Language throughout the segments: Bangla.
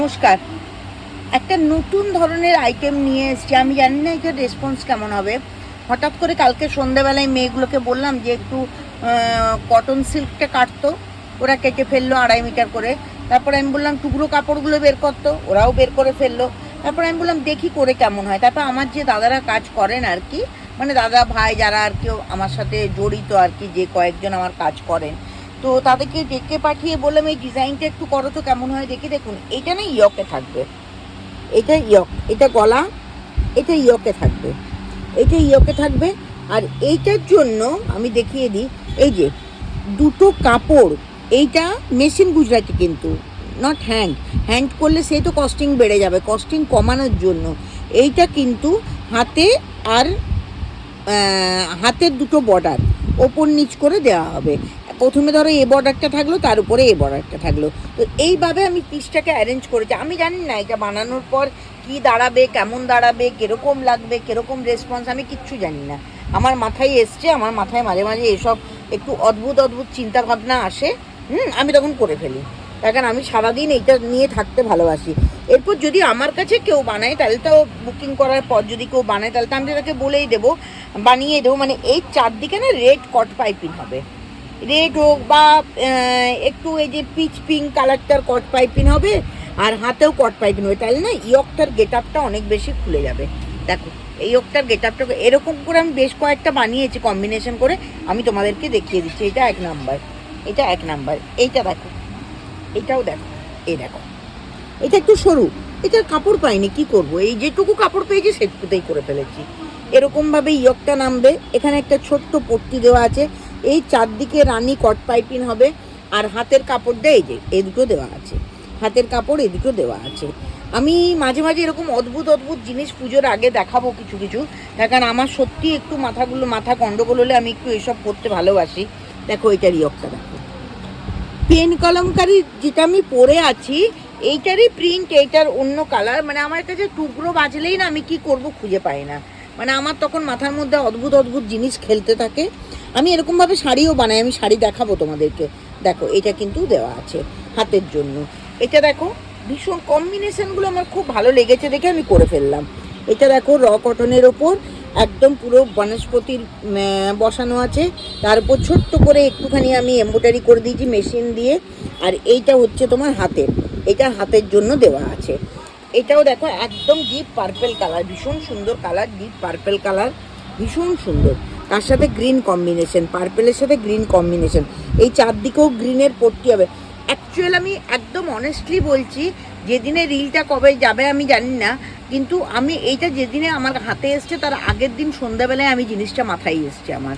নমস্কার। একটা নতুন ধরনের আইটেম নিয়ে এসেছি। আমি জানি না এটার রেসপন্স কেমন হবে। হঠাৎ করে কালকে সন্ধ্যাবেলায় মেয়েগুলোকে বললাম যে একটু কটন সিল্কটা কাটতো, ওরা কেটে ফেললো 2.5 মিটার করে। তারপরে আমি বললাম টুকরো কাপড়গুলো বের করতো, ওরাও বের করে ফেললো। তারপরে আমি বললাম দেখি করে কেমন হয়। তারপর আমার যে দাদারা কাজ করেন আর কি, মানে দাদা ভাই যারা আর কেউ আমার সাথে জড়িত আর কি, যে কয়েকজন আমার কাজ করেন, তো তাদেরকে ডেকে পাঠিয়ে বললাম এই ডিজাইনটা একটু করো তো কেমন হয় দেখি। দেখুন এইটা না ইয়কে থাকবে, এটা ইয়ক, এটা গলা, এটা ইয়কে থাকবে, এটা ইয়কে থাকবে। আর এইটার জন্য আমি দেখিয়ে দিই, এই যে দুটো কাপড়, এইটা মেশিন গুজরাটি কিন্তু নট হ্যান্ড করলে সেই তো কস্টিং বেড়ে যাবে। কস্টিং কমানোর জন্য এইটা কিন্তু হাতে আর হাতের দুটো বর্ডার ওপর নিচ করে দেওয়া হবে। প্রথমে ধরো এ বর্ডারটা থাকলো, তার উপরে এ বর্ডারটা থাকলো। তো এইভাবে আমি পিসটাকে অ্যারেঞ্জ করেছি। আমি জানি না এটা বানানোর পর কি দাঁড়াবে, কেমন দাঁড়াবে, কীরকম লাগবে, কীরকম রেসপন্স, আমি কিচ্ছু জানি না। আমার মাথায় এসছে, আমার মাথায় মাঝে মাঝে এসব একটু অদ্ভুত চিন্তা ভাবনা আসে, আমি তখন করে ফেলি। তার কারণ আমি সারাদিন এইটা নিয়ে থাকতে ভালোবাসি। এরপর যদি আমার কাছে কেউ বানায়, তাহলে তো বুকিং করার পর যদি কেউ বানায়, তাহলে তো আমি তাকে বলেই দেবো, বানিয়ে দেবো। মানে এই চারদিকে না রেড কট পাইপিং হবে, রেড হোক বা একটু এই যে পিচ পিঙ্ক কালারটার কট পাইপিং হবে, আর হাতেও কট পাইপিং হবে। তাহলে না ইয়কটার গেট আপটা অনেক বেশি খুলে যাবে। দেখো এই ইয়কটার গেট আপটা এরকম করে আমি বেশ কয়েকটা বানিয়েছি কম্বিনেশন করে, আমি তোমাদেরকে দেখিয়ে দিচ্ছি। এটা 1 নাম্বার, এটা 1 নাম্বার। এইটা দেখো, এটাও দেখো, এই দেখো, এটা একটু সরু, এটার কাপড় পাইনি, কি করব, এই যেটুকু কাপড় পেয়েছি সেটুকুতেই করে ফেলেছি। এরকমভাবে ইয়কটা নামবে। এখানে একটা ছোট্ট পট্টি দেওয়া আছে, এই চারদিকে রানী কট পাইপিং হবে। আর হাতের কাপড় দিয়ে এই যে এই দুটো দেওয়া আছে, হাতের কাপড় এই দুটো দেওয়া আছে। আমি মাঝে মাঝে এরকম অদ্ভুত জিনিস পুজোর আগে দেখাবো কিছু কিছু, তার কারণ আমার সত্যি একটু মাথা গন্ডগোল হলে আমি একটু এসব করতে ভালোবাসি। দেখো এইটার ইয়কটা দেখো, পেন কলমকারি যেটা আমি পরে আছি এইটারই প্রিন্ট, এইটার অন্য কালার। মানে আমার কাছে টুকরো বাজলেই না আমি কি করব খুঁজে পাই না। মানে আমার তখন মাথার মধ্যে অদ্ভুত জিনিস খেলতে থাকে। আমি এরকমভাবে শাড়িও বানাই, আমি শাড়ি দেখাবো তোমাদেরকে। দেখো এটা কিন্তু দেওয়া আছে হাতের জন্য। এটা দেখো ভীষণ কম্বিনেশনগুলো আমার খুব ভালো লেগেছে দেখে আমি করে ফেললাম। এটা দেখো র কটনের ওপর একদম পুরো বনস্পতির বসানো আছে, তার উপর ছোট্ট করে একটুখানি আমি এমব্রয়ডারি করে দিয়েছি মেশিন দিয়ে। আর এইটা হচ্ছে তোমার হাতের, এটা হাতের জন্য দেওয়া আছে। এটাও দেখো একদম ডিপ পার্পেল কালার, ভীষণ সুন্দর কালার, ডিপ পার্পেল কালার, ভীষণ সুন্দর। তার সাথে গ্রিন কম্বিনেশন, পার্পেলের সাথে গ্রিন কম্বিনেশন, এই চারদিকেও গ্রিনের পট্টি হবে। অ্যাকচুয়াল আমি একদম অনেস্টলি বলছি, যেদিনে রিলটা কবে যাবে আমি জানি না, কিন্তু আমি এইটা যেদিনে আমার হাতে এসছে তার আগের দিন সন্ধ্যাবেলায় আমি জিনিসটা মাথায় এসছে আমার।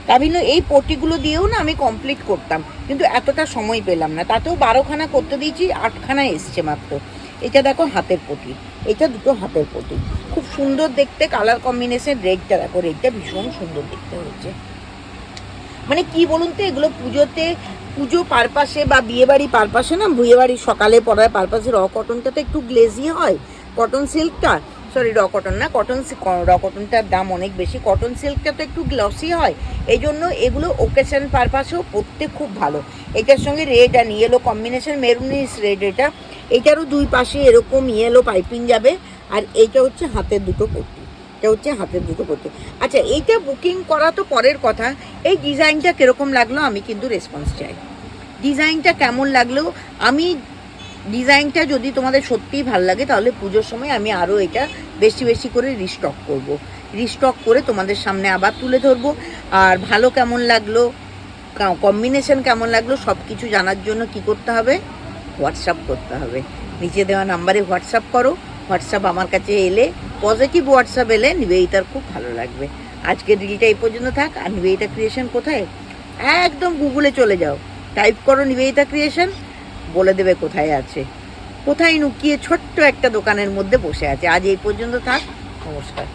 তাবিন্ন এই পটিগুলো দিয়েও না আমি কমপ্লিট করতাম, কিন্তু এতটা সময় পেলাম না। তাতেও 12খানা করতে দিয়েছি, 8খানা এসছে মাত্র। এটা দেখো হাতের পটি, এটা দুটো হাতের পটি, খুব সুন্দর দেখতে। কালার কম্বিনেশন, রেডটা দেখো, রেডটা ভীষণ সুন্দর দেখতে হয়েছে। মানে কি বলুন তো, এগুলো পুজোতে, পুজো পারপাসে বা বিয়েবাড়ি পারপাসে না, বিয়েবাড়ির সকালে পরার পারপাসে র কটনটা তো একটু গ্লেজি হয়, কটন সিল্কটা, সরি র কটন না, র কটনটার দাম অনেক বেশি, কটন সিল্কটা তো একটু গ্লসি হয়। এই জন্য এগুলো ওকেশন পারপাসেও পরতে খুব ভালো। এটার সঙ্গে রেড আর ইয়েলো কম্বিনেশন, মেরুনিস রেড এটা। এটারও দুই পাশে এরকম ইয়েলো পাইপিং যাবে। আর এইটা হচ্ছে হাতের দুটো পট্টি, এটা হচ্ছে হাতের দুটো পট্টি। আচ্ছা এইটা বুকিং করা তো পরের কথা, এই ডিজাইনটা কীরকম লাগলো আমি কিন্তু রেসপন্স চাই। ডিজাইনটা কেমন লাগলো, আমি ডিজাইনটা যদি তোমাদের সত্যিই ভালো লাগে তাহলে পুজোর সময় আমি আরও এটা বেশি করে রিস্টক করব, রিস্টক করে তোমাদের সামনে আবার তুলে ধরবো। আর ভালো কেমন লাগলো, কম্বিনেশন কেমন লাগলো, সব কিছু জানার জন্য কি করতে হবে, হোয়াটসঅ্যাপ করতে হবে। নিচে দেওয়া নাম্বারে হোয়াটসঅ্যাপ করো। হোয়াটসঅ্যাপ আমার কাছে এলে, পজিটিভ হোয়াটসঅ্যাপ এলে নিবেদিতার খুব ভালো লাগবে। আজকের রিলটা এই পর্যন্ত থাক। আর নিবেদিতা ক্রিয়েশন কোথায়, একদম গুগলে চলে যাও, টাইপ করো নিবেদিতা ক্রিয়েশন, বলে দেবে কোথায় আছে, কোথায় লুকিয়ে ছোট্ট একটা দোকানের মধ্যে বসে আছে। আজ এই পর্যন্ত থাক, নমস্কার।